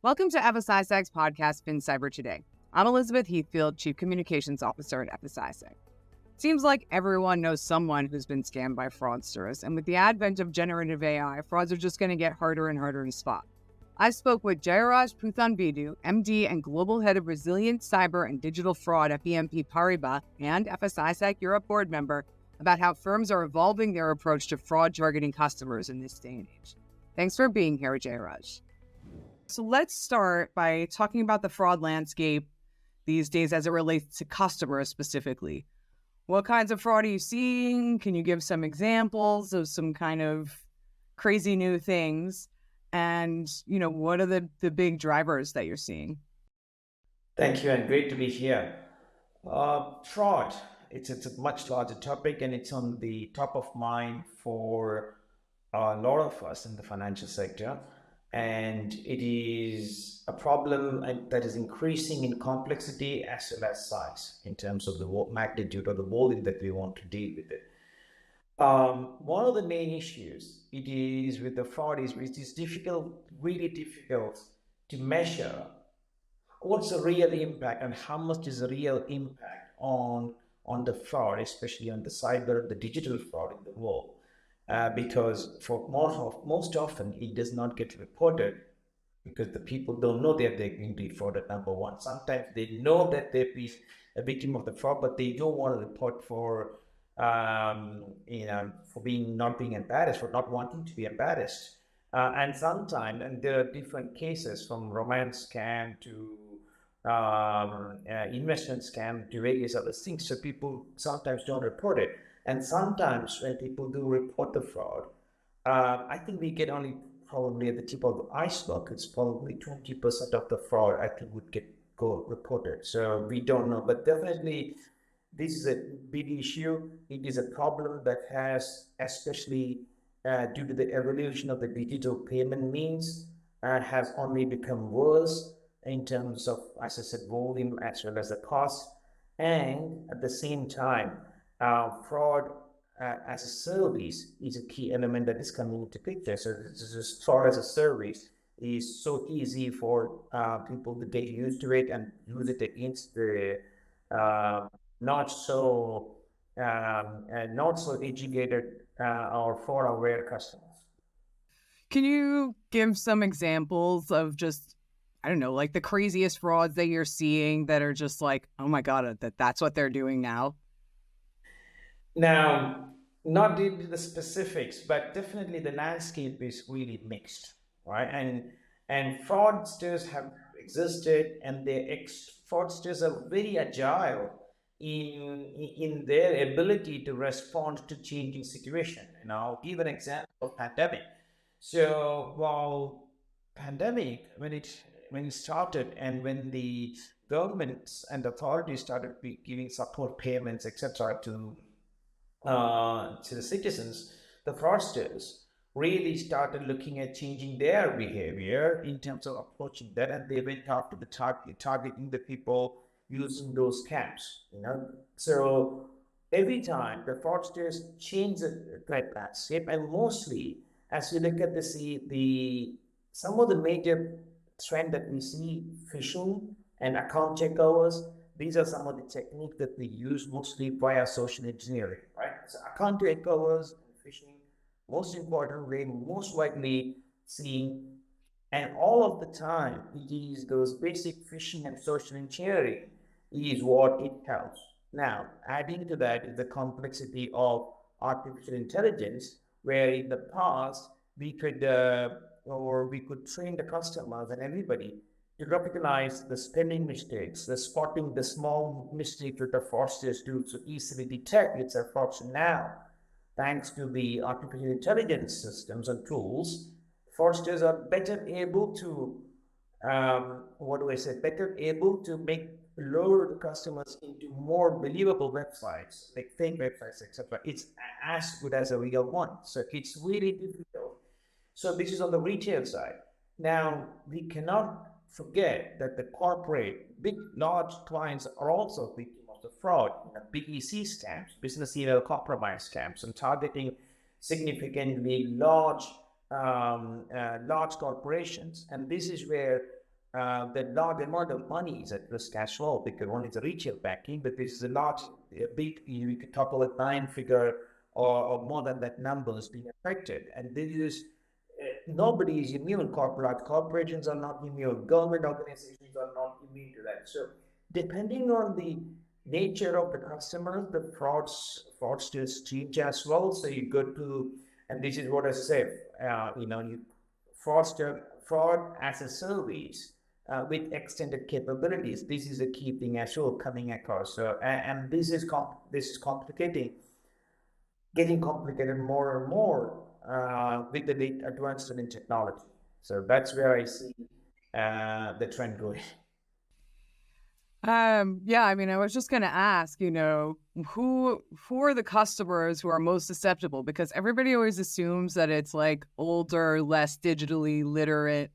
Welcome to FS-ISAC's podcast, Fin Cyber Today. I'm Elizabeth Heathfield, Chief Communications Officer at FS-ISAC. Seems like everyone knows someone who's been scammed by fraudsters, and with the advent of generative AI, frauds are just going to get harder and harder to spot. I spoke with Jayaraj Puthanveedu, MD and Global Head of Resilient Cyber and Digital Fraud at BNP Paribas and FS-ISAC Europe board member, about how firms are evolving their approach to fraud targeting customers in this day and age. Thanks for being here, Jayaraj. So let's start by talking about the fraud landscape these days as it relates to customers specifically. What kinds of fraud are you seeing? Can you give some examples of some kind of crazy new things? And, what are the big drivers that you're seeing? Thank you, and great to be here. Fraud, it's a much larger topic, and it's on the top of mind for a lot of us in the financial sector. And it is a problem that is increasing in complexity as well as size in terms of the magnitude or the volume that we want to deal with it. One of the main issues it is with the fraud is it is difficult, really difficult to measure what's the real impact and how much is the real impact on the fraud, especially on the cyber, the digital fraud in the world. Because for most often it does not get reported because the people don't know that they're being defrauded. Number one, sometimes they know that they've been a victim of the fraud, but they don't want to report for not being embarrassed, for not wanting to be embarrassed. And sometimes, and there are different cases from romance scam to investment scam to various other things. So people sometimes don't report it. And sometimes when people do report the fraud, I think we get only probably at the tip of the iceberg. It's probably 20% of the fraud I think would go reported. So we don't know, but definitely this is a big issue. It is a problem that has, especially due to the evolution of the digital payment means, has only become worse in terms of, as I said, volume as well as the cost. And at the same time, fraud as a service is a key element that is coming into picture. So this is fraud as a service is so easy for people to get used to it and use it against the not so educated or fraud aware customers. Can you give some examples of just, I don't know, like the craziest frauds that you're seeing that are just like, oh my God, that's what they're doing now? Now, not into the specifics, but definitely the landscape is really mixed, right? And fraudsters have existed, and fraudsters are very agile in their ability to respond to changing situation. And I'll give an example of pandemic. So while pandemic, when it started, and when the governments and authorities started giving support payments, etc., to the citizens, the fraudsters really started looking at changing their behavior in terms of approaching that, and they went after the targeting the people using those scams. So every time the fraudsters change the threat landscape, and mostly as we look at some of the major trend that we see, phishing and account takeovers. These are some of the techniques that we use mostly via social engineering, right? So account takeovers and phishing, most importantly, most widely seen, and all of the time, it is those basic phishing and social engineering is what it helps. Now, adding to that is the complexity of artificial intelligence, where in the past we could train the customers and everybody to recognize the spelling mistakes, the spotting the small mistake that the fraudsters do to easily detect it's a fraudster. Now, thanks to the artificial intelligence systems and tools, fraudsters are better able to, better able to lure the customers into more believable websites, like fake websites, etc. It's as good as a real one. So it's really difficult. So this is on the retail side. Now, we cannot forget that the corporate, big, large clients are also victim of the fraud. Big EC scams, business email compromise scams, and targeting significantly large corporations. And this is where the large amount of money is at risk as well, because one is a retail banking, but this is a large, a big, you could talk about 9-figure or more than that numbers being affected. And this is, nobody is immune. Corporations are not immune. Government organizations are not immune to that. So depending on the nature of the customers, the fraudsters change as well. So you go to, and this is what I said, you fraud as a service with extended capabilities. This is a key thing as well coming across. So and this is complicating, getting complicated more and more with the advancement in technology. So that's where I see the trend going. Yeah, I mean, I was just going to ask, who are the customers who are most susceptible? Because everybody always assumes that it's like older, less digitally literate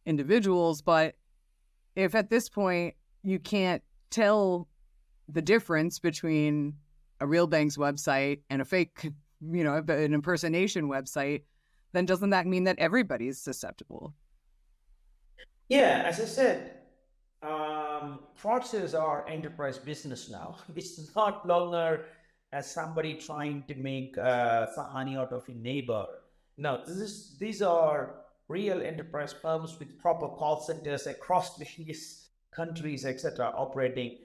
individuals. But if at this point you can't tell the difference between a real bank's website and a fake, an impersonation website, then doesn't that mean that everybody's susceptible? Yeah, as I said, fraudsters are enterprise business now. It's not longer as somebody trying to make some money out of a neighbor. No, these are real enterprise firms with proper call centers across various countries, etc., operating.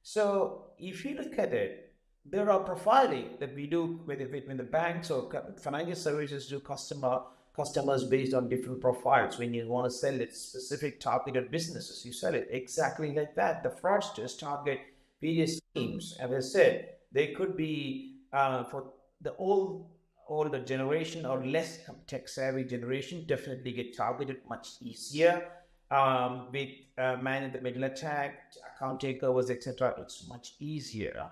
So if you look at it, there are profiling that we do when the banks or financial services do customers based on different profiles. When you want to sell it specific targeted businesses, you sell it exactly like that. The fraudsters target various teams. As I said, they could be for the older generation or less tech savvy generation, definitely get targeted much easier with man in the middle attack, account takeovers, etc. It's much easier.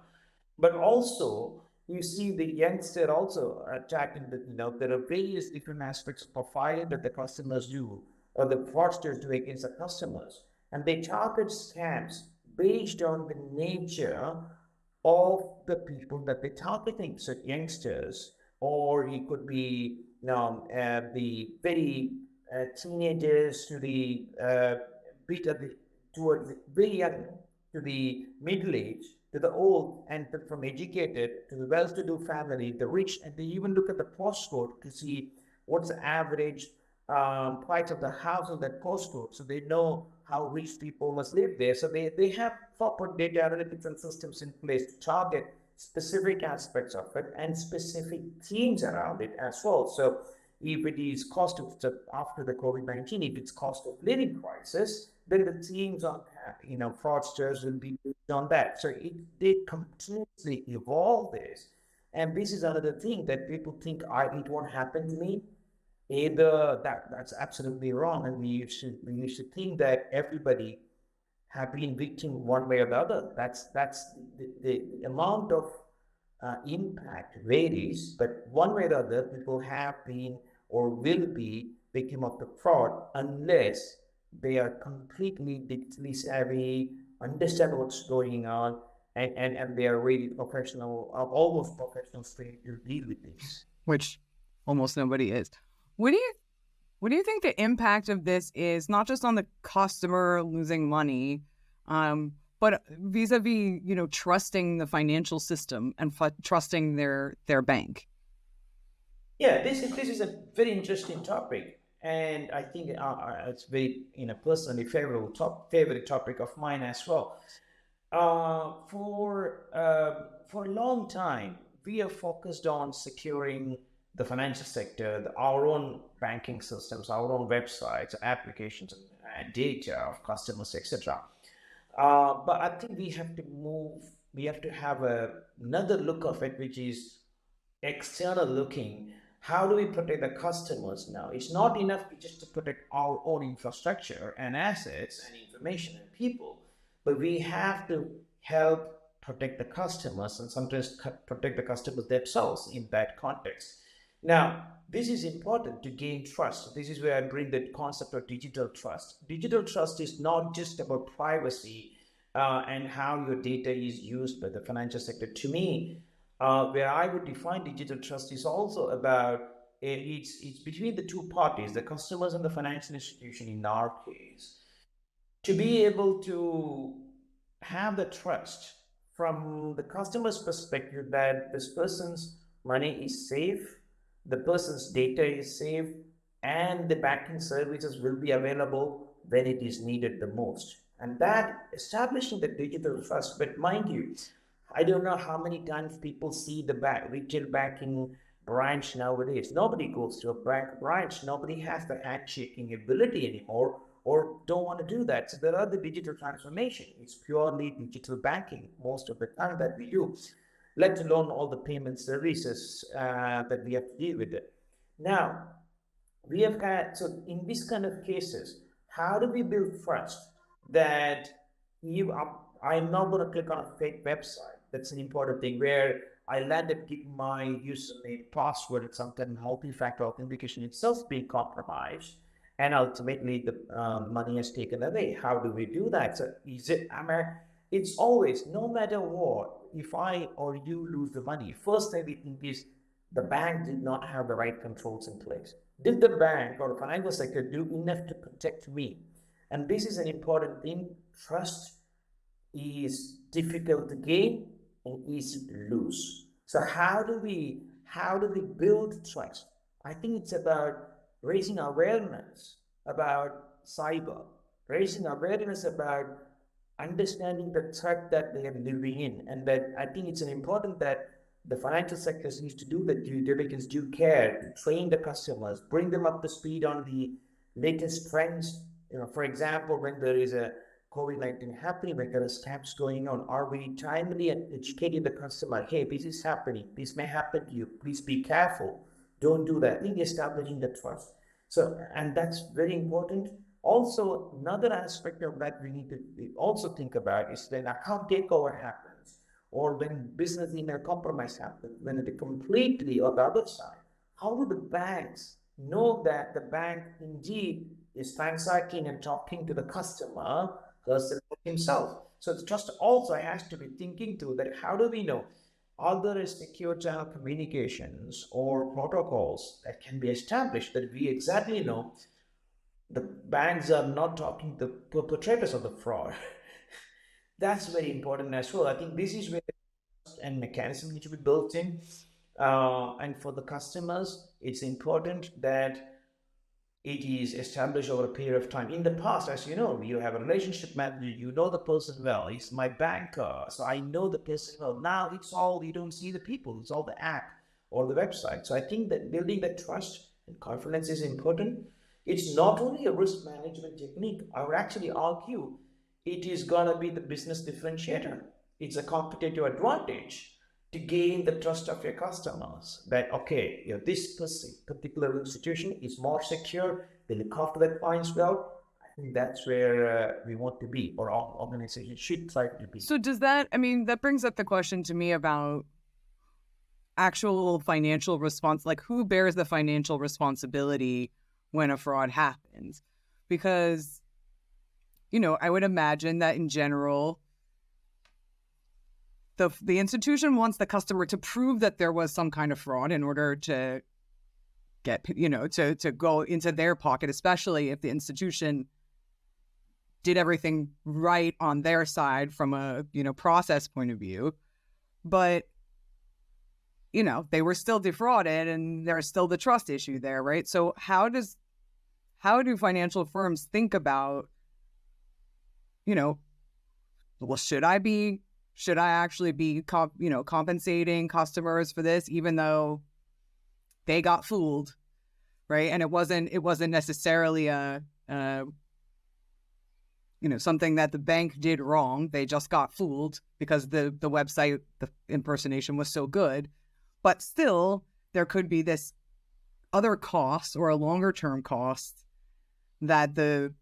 But also, you see the youngster also attacked in the, there are various different aspects of profiling that the customers do or the fraudsters do against the customers. And they target scams based on the nature of the people that they're targeting. So youngsters, or it could be the very teenagers to the bit of the towards the very young to the middle age to the old, and from educated to the well-to-do family, the rich, and they even look at the postcode to see what's the average price of the house on that postcode, so they know how rich people must live there. So they have proper data analytics and systems in place to target specific aspects of it and specific themes around it as well. So if it is cost of after the COVID-19, if it's cost of living crisis, then the themes on fraudsters will be based on that. So they continuously evolve this, and this is another thing that people think it won't happen to me. Either that's absolutely wrong, and we used to think that everybody have been victim one way or the other. That's the amount of impact varies, but one way or the other, people have been or will be victim of the fraud unless they are completely digitally savvy, understand what's going on, and they are really professional, almost professional state to deal with this. Which almost nobody is. What do you think the impact of this is, not just on the customer losing money, but vis-a-vis, trusting the financial system and trusting their bank? Yeah, this is a very interesting topic, and I think it's very personally favorite topic of mine as well. For a long time, we are focused on securing the financial sector, our own banking systems, our own websites, applications, and data of customers, etc. But I think we have to move. We have to have another look of it, which is external looking. How do we protect the customers now? It's not enough just to protect our own infrastructure and assets and information and people, but we have to help protect the customers and sometimes protect the customers themselves in that context. Now, this is important to gain trust. This is where I bring the concept of digital trust. Digital trust is not just about privacy and how your data is used by the financial sector. To me, where I would define digital trust is also about it's between the two parties, the customers and the financial institution in our case. to be able to have the trust from the customer's perspective that this person's money is safe, the person's data is safe, and the banking services will be available when it is needed the most. And that establishing the digital trust, but mind you, I don't know how many times people see the retail banking branch nowadays. Nobody goes to a bank branch. Nobody has the handshaking ability anymore or don't want to do that. So there are the digital transformation. It's purely digital banking most of the time that we do, let alone all the payment services that we have to deal with it. Now, we have had, so in this kind of cases, how do we build trust that you I'm not going to click on a fake website? That's an important thing where I land up giving my username, password, and sometimes multi-factor authentication itself being compromised, and ultimately the money is taken away. How do we do that? So is it? I mean, it's always, no matter what, if I or you lose the money, first thing we think is the bank did not have the right controls in place. Did the bank or the financial sector do enough to protect me? And this is an important thing. Trust is difficult to gain and easy to lose. So how do we build trust? I think it's about raising awareness about cyber, raising awareness about understanding the threat that they are living in, and that I think it's an important that the financial sectors needs to do the due diligence, due care, to train the customers, bring them up to speed on the latest trends. For example, when there is a COVID-19 happening, when there are scams going on, are we timely and educating the customer? Hey, this is happening. This may happen to you. Please be careful. Don't do that. I think establishing the trust. So, and that's very important. Also, another aspect of that we need to also think about is when account takeover happens, or when business email compromise happens, when it completely on the other side, how do the banks know that the bank indeed is transacting and talking to the customer versus himself? So the trust also has to be thinking through that. How do we know? Are there secure channel communications or protocols that can be established that we exactly know the banks are not talking to the perpetrators of the fraud? That's very important as well. I think this is where and mechanism need to be built in. And for the customers, it's important that it is established over a period of time. In the past, as you know, you have a relationship manager, you know the person well. He's my banker, so I know the person well. Now it's all, you don't see the people, it's all the app or the website. So I think that building that trust and confidence is important. It's not only a risk management technique. I would actually argue it is gonna be the business differentiator. It's a competitive advantage to gain the trust of your customers that okay, this particular institution is more secure, they look after their clients well. I think that's where we want to be, or our organization should try to be. So does that, I mean, that brings up the question to me about actual financial response, like who bears the financial responsibility when a fraud happens? Because, I would imagine that in general, the institution wants the customer to prove that there was some kind of fraud in order to get, to go into their pocket, especially if the institution did everything right on their side from a, process point of view. But, they were still defrauded and there's still the trust issue there, right? So how do financial firms think about, well, should I actually be, compensating customers for this, even though they got fooled, right? And it wasn't necessarily something that the bank did wrong. They just got fooled because the website, the impersonation was so good. But still, there could be this other cost or a longer term cost that the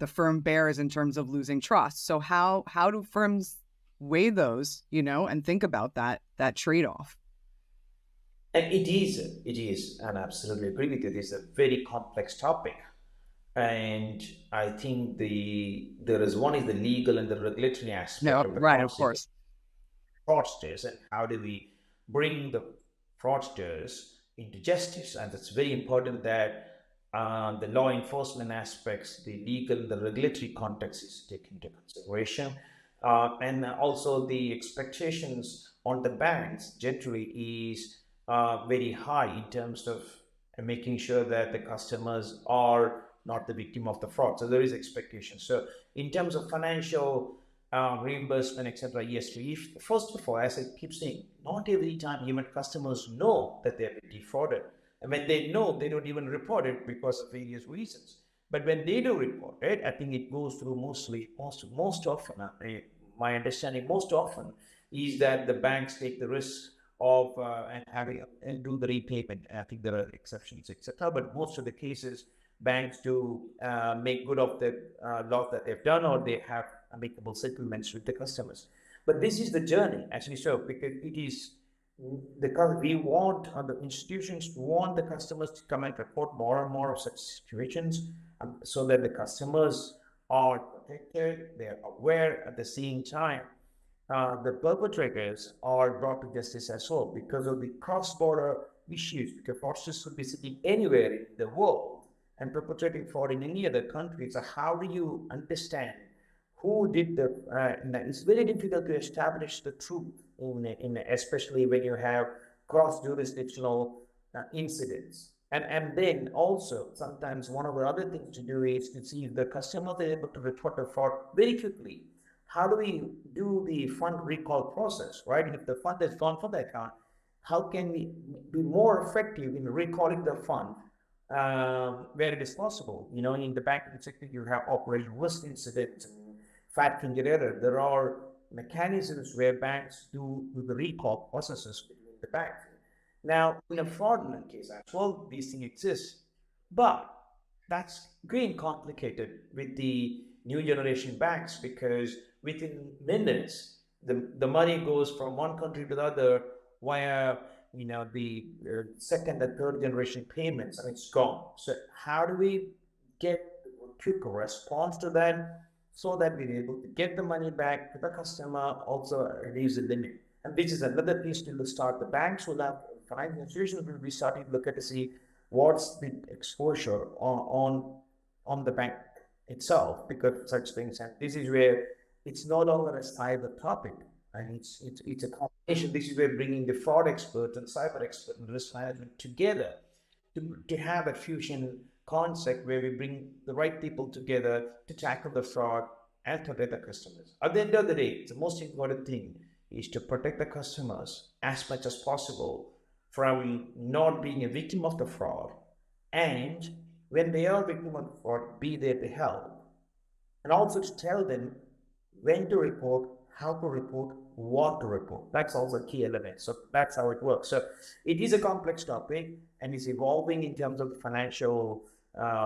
firm bears in terms of losing trust. So how do firms weigh those, and think about that trade-off? And it is, and I absolutely agree with you. This is a very complex topic. And I think there is one is the legal and the regulatory No, aspect of the right, of concept course. fraudsters, and how do we bring the fraudsters into justice. And it's very important that the law enforcement aspects, the legal, the regulatory context is taken into consideration, and also the expectations on the banks generally is very high in terms of making sure that the customers are not the victim of the fraud. So there is expectation. So in terms of financial reimbursement, etc., yes, if first of all, as I keep saying, not every time even customers know that they have been defrauded. And when they know, they don't even report it because of various reasons. But when they do report it, I think it goes through most often. My understanding most often is that the banks take the risk of and having and do the repayment. I think there are exceptions, etc. But most of the cases, banks do make good of the loss that they've done, or they have amicable settlements with the customers. But this is the journey, actually, so because it is we want the institutions want the customers to come and report more and more of such situations, so that the customers are protected, they are aware. At the same time, the perpetrators are brought to justice as well, because of the cross-border issues, because fraudsters could be sitting anywhere in the world and perpetrating fraud in any other country. So how do you understand who did the it's very difficult to establish the truth especially when you have cross jurisdictional incidents. And then also sometimes one of the other things to do is to see if the customers are able to report the fraud very quickly. How do we do the fund recall process, right? If the fund has gone from the account, how can we be more effective in recalling the fund where it is possible? In the banking sector, you have operational risk incidents, fat finger error. There are mechanisms where banks do the recall processes between the banks. Now, in a fraudulent case as well, these things exist, but that's getting complicated with the new generation banks, because within minutes, the money goes from one country to the other via the second and third generation payments, and it's gone. So how do we get a quick response to that, so that we're able to get the money back to the customer, also reduce the limit? And this is another piece to start. The banks will have, financial institutions will be starting to look at to see what's the exposure on the bank itself, because such things. And this is where it's no longer a cyber topic, and it's a combination. This is where bringing the fraud expert and cyber expert and risk management together to have a fusion concept where we bring the right people together to tackle the fraud and protect the customers. At the end of the day, the most important thing is to protect the customers as much as possible from not being a victim of the fraud, and when they are victim of the fraud, be there to help, and also to tell them when to report, how to report, what to report. That's also a key element. So that's how it works. So it is a complex topic, and it's evolving in terms of financial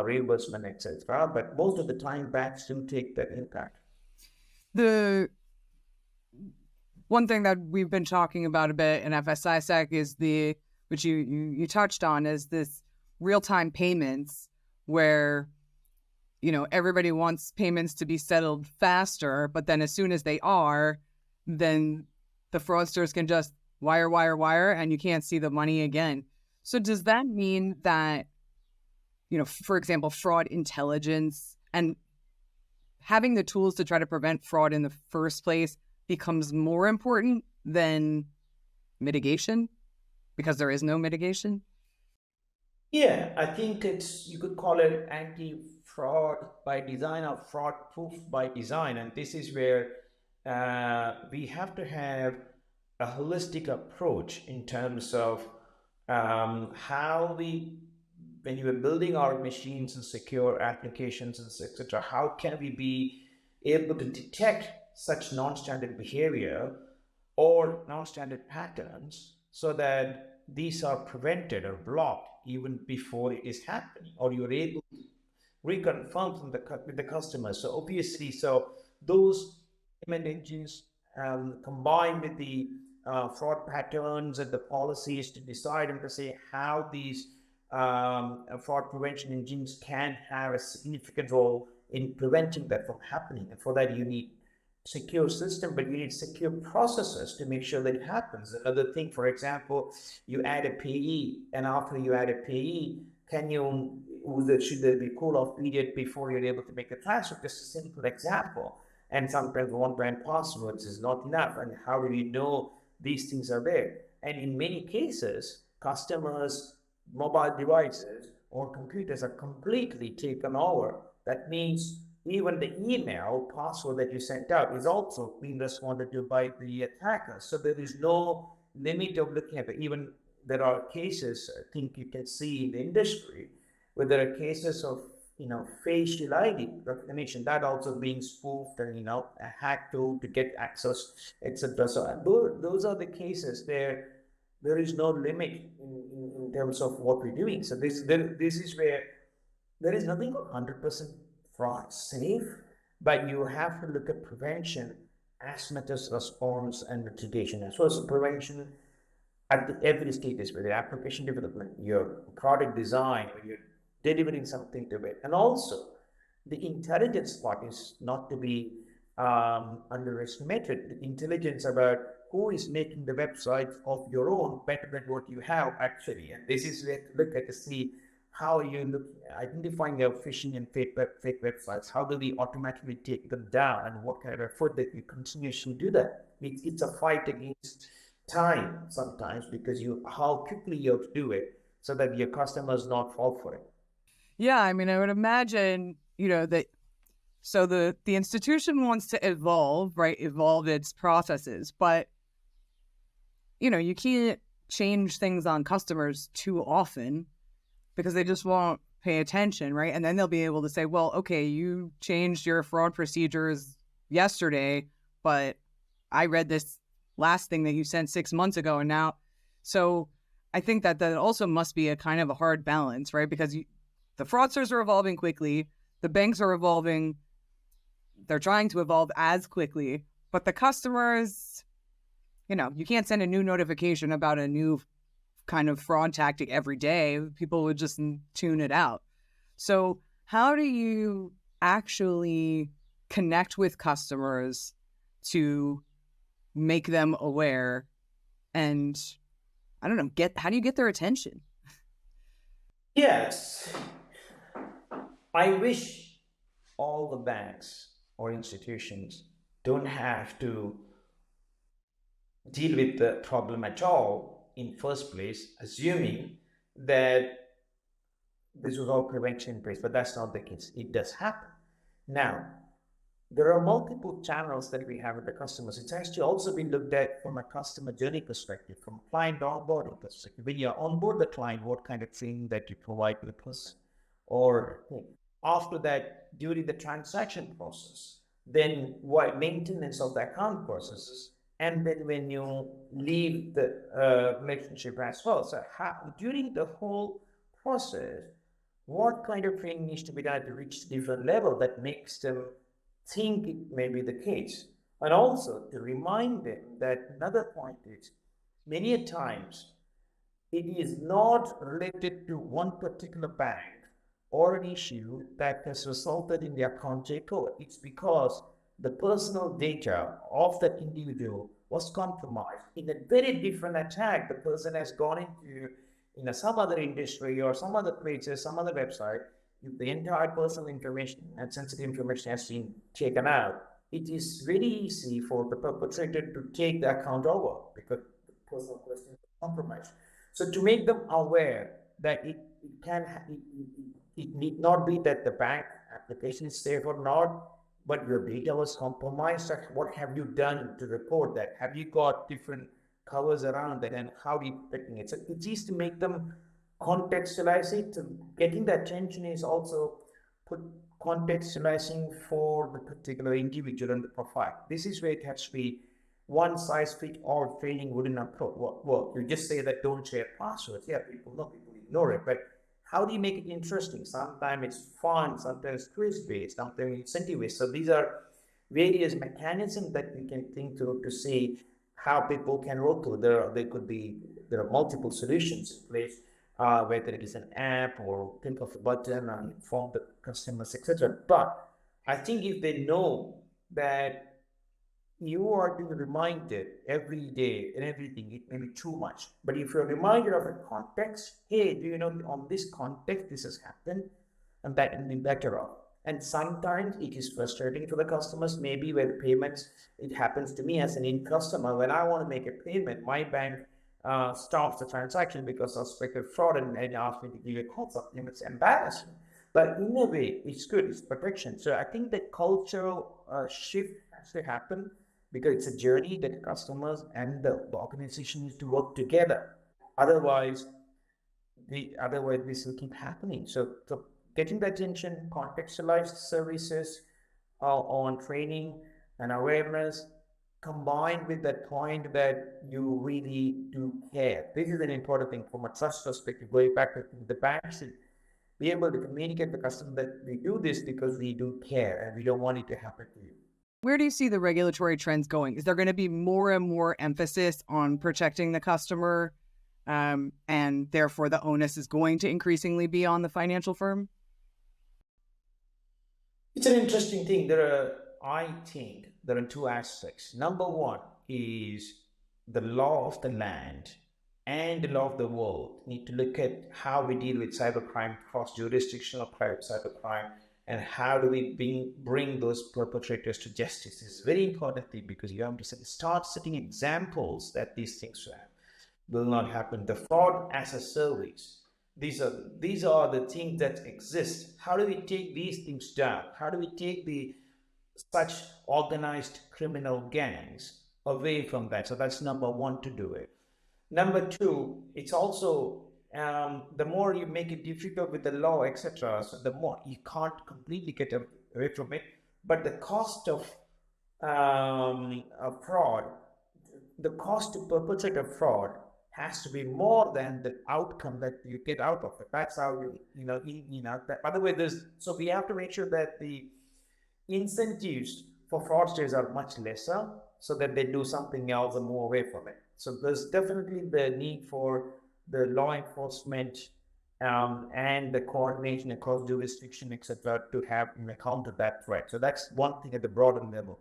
reimbursement, etc. But most of the time, banks do take that impact. The one thing that we've been talking about a bit in FS-ISAC is which you touched on, is this real-time payments, where everybody wants payments to be settled faster, but then as soon as they are, then the fraudsters can just wire, and you can't see the money again. So does that mean that, for example, fraud intelligence and having the tools to try to prevent fraud in the first place becomes more important than mitigation, because there is no mitigation? Yeah, I think you could call it anti-fraud by design or fraud-proof by design. And this is where we have to have a holistic approach in terms of how when you are building our machines and secure applications and etc., how can we be able to detect such non-standard behavior or non-standard patterns, so that these are prevented or blocked even before it is happening, or you're able to reconfirm with the customer. So obviously, those payment engines combined with the fraud patterns and the policies to decide and to say how these fraud prevention engines can have a significant role in preventing that from happening. And for that, you need secure system, but you need secure processes to make sure that it happens. Another thing, for example, you add a payee, and after you add a payee, can you should there be cool-off period before you're able to make a transfer? Just a simple example. And sometimes one-time passwords is not enough. And how do you know these things are there? And in many cases, customers' mobile devices or computers are completely taken over. That means even the email password that you sent out is also being responded to by the attacker. So there is no limit of looking at it. Even there are cases, I think you can see in the industry, where there are cases of facial ID recognition that also being spoofed and hacked to get access, etc. So those are the cases there is no limit in terms of what we're doing. So this is where there is nothing 100% fraud safe, but you have to look at prevention as much as response and mitigation as well. So prevention at every stage, whether application development, your product design, or you're delivering something to it. And also, the intelligence part is not to be underestimated. The intelligence about who is making the website of your own better than what you have actually. And this is where to look at to see how you identifying your phishing and fake websites. How do we automatically take them down, and what kind of effort that you continuously do that? It's a fight against time sometimes, because how quickly you have to do it so that your customers not fall for it. Yeah, I mean, I would imagine, that so the institution wants to evolve, right? Evolve its processes, but you can't change things on customers too often because they just won't pay attention, right? And then they'll be able to say, well, okay, you changed your fraud procedures yesterday, but I read this last thing that you sent 6 months ago, and now, so I think that also must be a kind of a hard balance, right? Because the fraudsters are evolving quickly, the banks are evolving, they're trying to evolve as quickly, but the customers, you can't send a new notification about a new kind of fraud tactic every day. People would just tune it out. So how do you actually connect with customers to make them aware and, I don't know, how do you get their attention? Yes. I wish all the banks or institutions don't have to deal with the problem at all in first place, assuming that this was all prevention in place, but that's not the case. It does happen. Now, there are multiple channels that we have with the customers. It's actually also been looked at from a customer journey perspective, from a client onboarding perspective. When you onboard the client, what kind of training that you provide to the person? Or after that, during the transaction process, then what maintenance of the account processes, and then when you leave the relationship as well. So during the whole process, what kind of training needs to be done to reach different level that makes them think it may be the case? And also to remind them that another point is, many times it is not related to one particular bank or an issue that has resulted in the account takeover. It's because the personal data of that individual was compromised in a very different attack. The person has gone into some other industry or some other places, some other website. If the entire personal information and sensitive information has been taken out, it is very easy for the perpetrator to take the account over because the personal question is compromised. So to make them aware that it need not be that the bank application is safe or not, but your data was compromised. What have you done to report that? Have you got different covers around that, and how are you protecting it? So it's easy to make them contextualize it. Getting the attention is also contextualizing for the particular individual and the profile. This is where it has to be one size fits all training wouldn't work. You just say that don't share passwords. Yeah, people know, people ignore it. But how do you make it interesting? Sometimes it's fun, sometimes quiz-based, sometimes incentive-based. So these are various mechanisms that we can think through to see how people can work through. There are multiple solutions in place, whether it is an app or think of a button and inform the customers, etc. But I think if they know that you are being reminded every day and everything, it may be too much. But if you're reminded of a context, hey, do you know on this context this has happened, and that will be better off. And sometimes it is frustrating for the customers, maybe where the payments, it happens to me as an in customer, when I want to make a payment, my bank stops the transaction because of suspected fraud and asks me to give a call. Something it's embarrassing. But in a way, it's good, it's protection. So I think the cultural shift has to happen because it's a journey that customers and the organization needs to work together. Otherwise, otherwise this will keep happening. So getting the attention, contextualized services on training and awareness, combined with that point that you really do care. This is an important thing from a trust perspective. Going back to the bank should be able to communicate to the customer that we do this because we do care and we don't want it to happen to you. Where do you see the regulatory trends going? Is there going to be more and more emphasis on protecting the customer, and therefore the onus is going to increasingly be on the financial firm? It's an interesting thing. I think there are two aspects. Number one is the law of the land and the law of the world need to look at how we deal with cybercrime, cross-jurisdictional cybercrime, and how do we bring those perpetrators to justice. This is a very important thing because you have to start setting examples that these things will not happen. The fraud as a service. These are the things that exist. How do we take these things down? How do we take the such organized criminal gangs away from that? So that's number one to do it. Number two, it's also the more you make it difficult with the law, etc., so the more you can't completely get away from it. But the cost of fraud, the cost to perpetrate a fraud has to be more than the outcome that you get out of it. That's how that. By the way, so we have to make sure that the incentives for fraudsters are much lesser so that they do something else and move away from it. So there's definitely the need for the law enforcement and the coordination across jurisdiction, etc., to have counter that threat. So that's one thing at the broader level.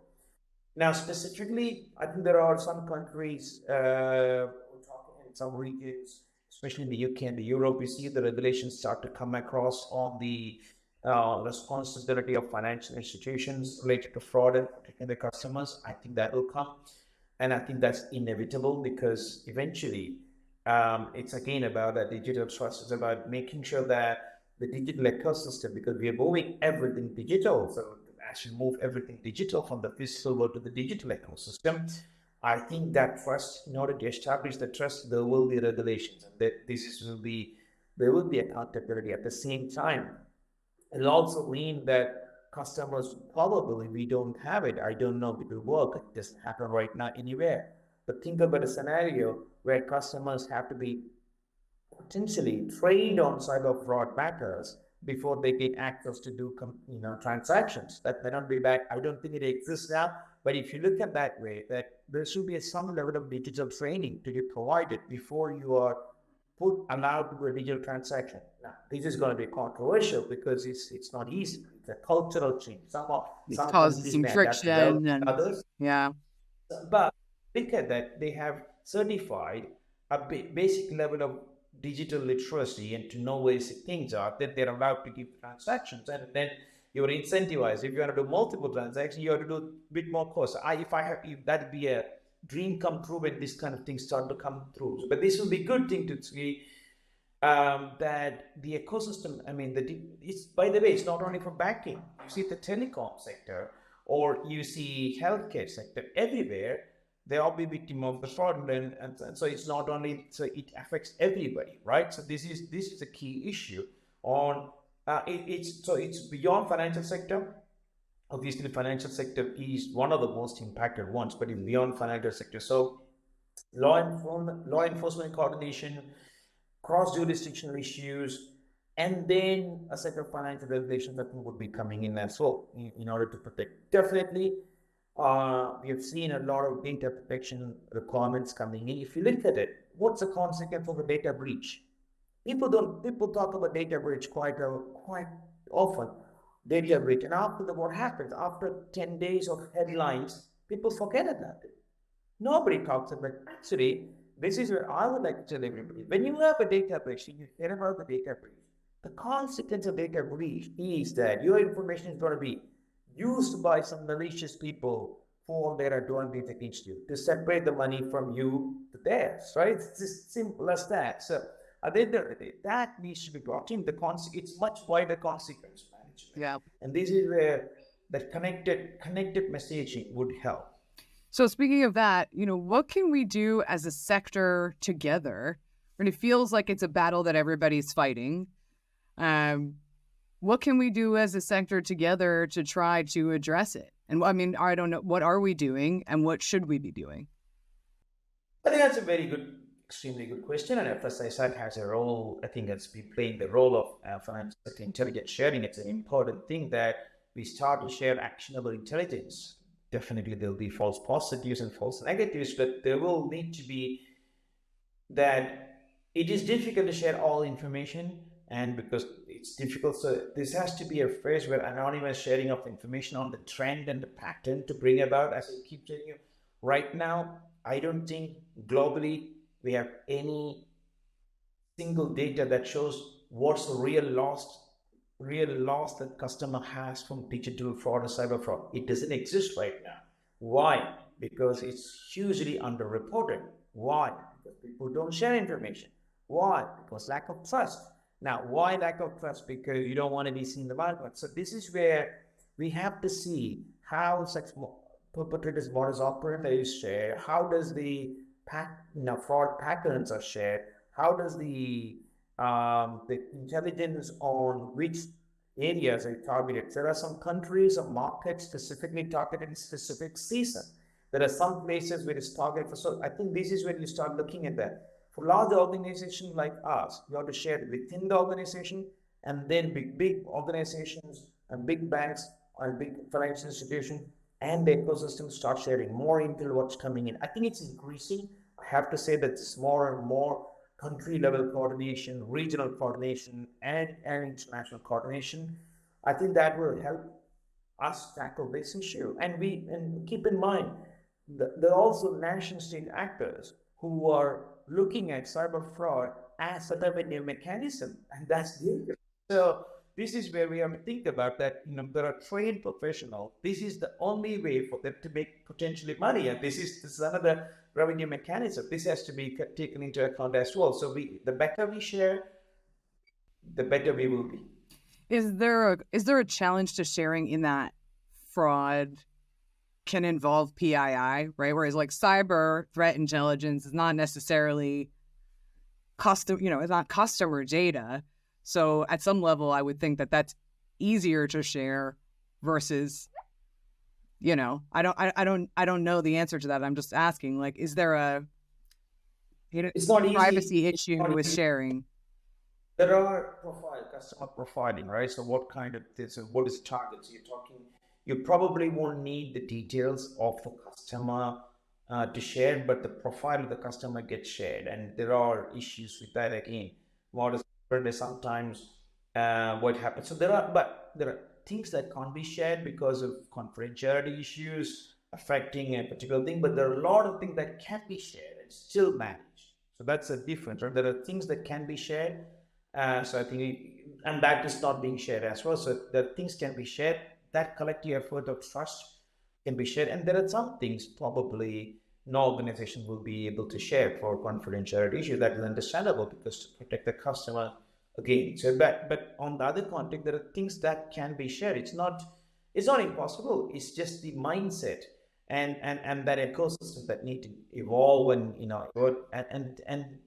Now, specifically, I think there are some countries, in some regions, especially in the UK and the Europe, we see the regulations start to come across on the responsibility of financial institutions related to fraud and protecting the customers. I think that will come. And I think that's inevitable because eventually it's again about that digital trust. It's about making sure that the digital ecosystem, because we are moving everything digital. So as you move everything digital from the physical world to the digital ecosystem, I think that trust, in order to establish the trust, there will be regulations, and that there will be accountability. At the same time, it'll also mean that customers probably we don't have it. I don't know if it will work. It doesn't happen right now anywhere. But think about a scenario where customers have to be potentially trained on cyber fraud matters before they get access to do transactions. That may not be bad. I don't think it exists now. But if you look at that way, that there should be some level of digital training to be provided before you are allowed to do a digital transaction. Now, this is going to be controversial because it's not easy. It's a cultural change. Some causes some friction and others. yeah. But look at that. They have certified a basic level of digital literacy and to know where things are, then they're allowed to give transactions, and then you're incentivized. If you want to do multiple transactions, you have to do a bit more cost. If that'd be a dream come true when this kind of things start to come through. But this will be a good thing to see that the ecosystem. I mean, it's by the way, it's not only for banking. You see the telecom sector, or you see healthcare sector, everywhere they all be victim of the fraud, and so it's not only, so it affects everybody, right? So this is a key issue on it's beyond financial sector. Obviously, the financial sector is one of the most impacted ones, but it's beyond financial sector. So law enforcement coordination, cross jurisdictional issues, and then a set of financial regulations that would be coming in as well in order to protect. Definitely. We have seen a lot of data protection requirements coming in. If you look at it, what's the consequence of a data breach? People talk about data breach quite often. Data breach, and after what happens? After 10 days of headlines, People forget about it. Nobody talks about it. Actually, this is where I would like to tell everybody. When you have a data breach, and you hear about the data breach, the consequence of data breach is that your information is going to be used by some malicious people for their advantage against you to separate the money from you to theirs, right? It's as simple as that. So at the end of the day, that needs to be brought in. It's much wider consequence management. Yeah. And this is where that connected messaging would help. So speaking of that, what can we do as a sector together when it feels like it's a battle that everybody's fighting? What can we do as a sector together to try to address it? And I mean, I don't know, what are we doing and what should we be doing? I think that's a very good, extremely good question. And FS-ISAC has a role, I think it's been playing the role of financial intelligence sharing. It's an important thing that we start to share actionable intelligence. Definitely there'll be false positives and false negatives, but there will need to be that it is difficult to share all information, and because it's difficult, so this has to be a phrase where anonymous sharing of information on the trend and the pattern to bring about, as I keep telling you, right now, I don't think globally we have any single data that shows what's the real loss that customer has from digital fraud or cyber fraud. It doesn't exist right now. Why? Because it's hugely underreported. Why? Because people don't share information. Why? Because lack of trust. Now, why lack of trust? Because you don't want to be seen in the market. So this is where we have to see how such perpetrators' modus operandi is shared. How does the fraud patterns are shared? How does the intelligence on which areas are targeted? There are some countries or markets specifically targeted in specific season. There are some places where it's targeted for. So I think this is when you start looking at that. For large organizations like us, you have to share it within the organization, and then big organizations and big banks and big financial institutions and the ecosystem start sharing more into what's coming in. I think it's increasing. I have to say that it's more and more country level coordination, regional coordination, and international coordination. I think that will help us tackle this issue. And keep in mind, there are also nation state actors who are looking at cyber fraud as a revenue mechanism, and that's dangerous. So this is where we have to think about that. There are trained professionals. This is the only way for them to make potentially money, and this is another revenue mechanism. This has to be taken into account as well. So the better we share, the better we will be. Is there a challenge to sharing in that fraud can involve PII, right? Whereas like cyber threat intelligence is not necessarily it's not customer data. So at some level, I would think that that's easier to share versus, I don't know the answer to that. I'm just asking, like, is there a it's not privacy issue with sharing? There are customer profiling, right? So what kind of this? What is targets you're talking? You probably won't need the details of the customer to share, but the profile of the customer gets shared, and there are issues with that again. What is sometimes what happens? So there are things that can't be shared because of confidentiality issues affecting a particular thing, but there are a lot of things that can be shared and still managed. So that's a difference, right? There are things that can be shared. So I think, and that is not being shared as well. So the things can be shared. That collective effort of trust can be shared, and there are some things probably no organization will be able to share for confidentiality issues. That is understandable because to protect the customer again. So but on the other context, there are things that can be shared. It's not impossible. It's just the mindset and that ecosystem that need to evolve and and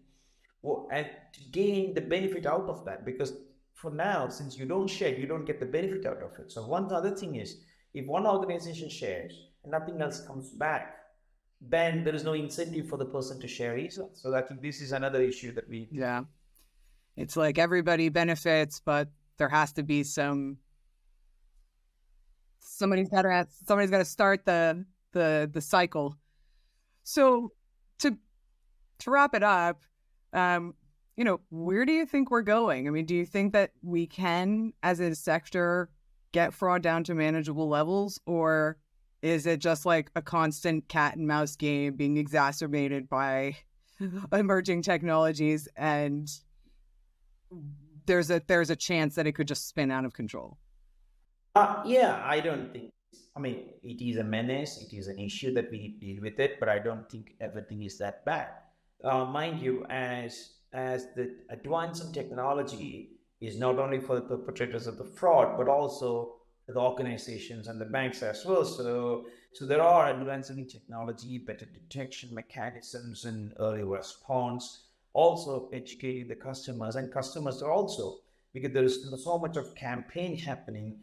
to gain the benefit out of that, because for now, since you don't share, you don't get the benefit out of it. So one other thing is, if one organization shares and nothing else comes back, then there is no incentive for the person to share either. So I think this is another issue that we... Yeah. It's like everybody benefits, but there has to be somebody's got to start the cycle. So to wrap it up, where do you think we're going? I mean, do you think that we can, as a sector, get fraud down to manageable levels, or Is it just like a constant cat and mouse game being exacerbated by emerging technologies, and there's a chance that it could just spin out of control? Yeah, I don't think. I mean, it is a menace. It is an issue that we need to deal with it, but I don't think everything is that bad. Mind you, as the advance in technology is not only for the perpetrators of the fraud, but also the organizations and the banks as well. So there are advances in technology, better detection mechanisms, and early response. Also, educating the customers, and customers are also, because there is so much of campaign happening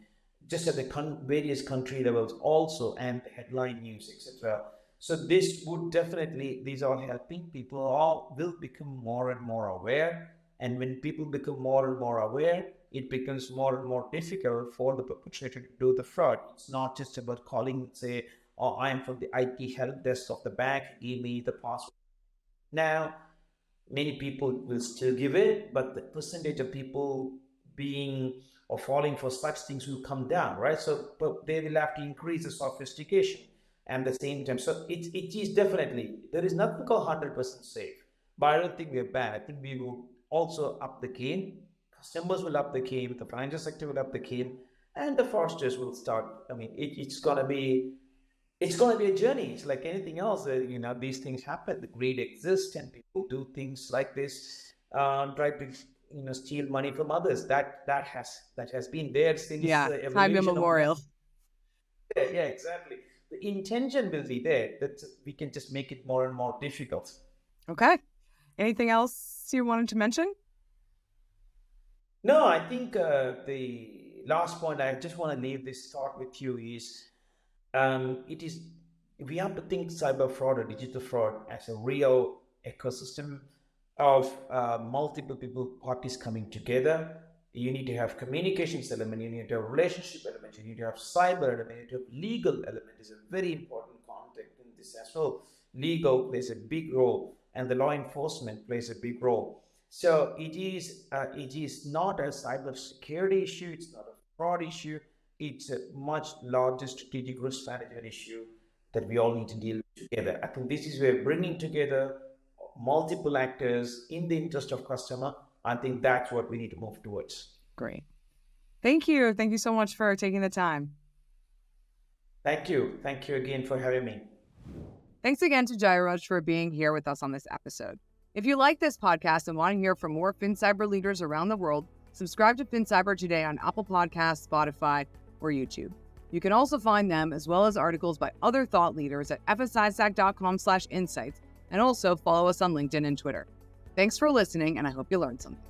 just at the various country levels also, and headline news, etc. So this would definitely, these are helping people all will become more and more aware. And when people become more and more aware, it becomes more and more difficult for the perpetrator to do the fraud. It's not just about calling, say, oh, I am from the IT help desk of the bank, give me the password. Now, many people will still give it, but the percentage of people being or falling for such things will come down, right? So, but they will have to increase the sophistication and the same time. So it is definitely, there is nothing called 100% safe, but I don't think we're bad. I think we will also up the game. Customers will up the game, the financial sector will up the game, and the fraudsters will start. I mean, it's going to be a journey. It's like anything else. These things happen. The greed exists, and people do things like this, try to steal money from others. That has been there since Yeah, the time evolution of man. immemorial. Yeah, exactly. The intention will be there. That we can just make it more and more difficult. Okay. Anything else you wanted to mention? No, I think the last point I just want to leave this thought with you is it is we have to think cyber fraud or digital fraud as a real ecosystem of multiple people parties coming together. You need to have communications element, you need to have relationship element, you need to have cyber element, you need to have legal element is a very important context in this as well. Legal plays a big role, and the law enforcement plays a big role. So it is not a cyber security issue, it's not a fraud issue, it's a much larger strategic risk management issue that we all need to deal with together. I think this is where bringing together multiple actors in the interest of customer, I think that's what we need to move towards. Great. Thank you. Thank you so much for taking the time. Thank you. Thank you again for having me. Thanks again to Jayaraj for being here with us on this episode. If you like this podcast and want to hear from more FinCyber leaders around the world, subscribe to FinCyber today on Apple Podcasts, Spotify, or YouTube. You can also find them as well as articles by other thought leaders at FS-ISAC.com/insights, and also follow us on LinkedIn and Twitter. Thanks for listening, and I hope you learned something.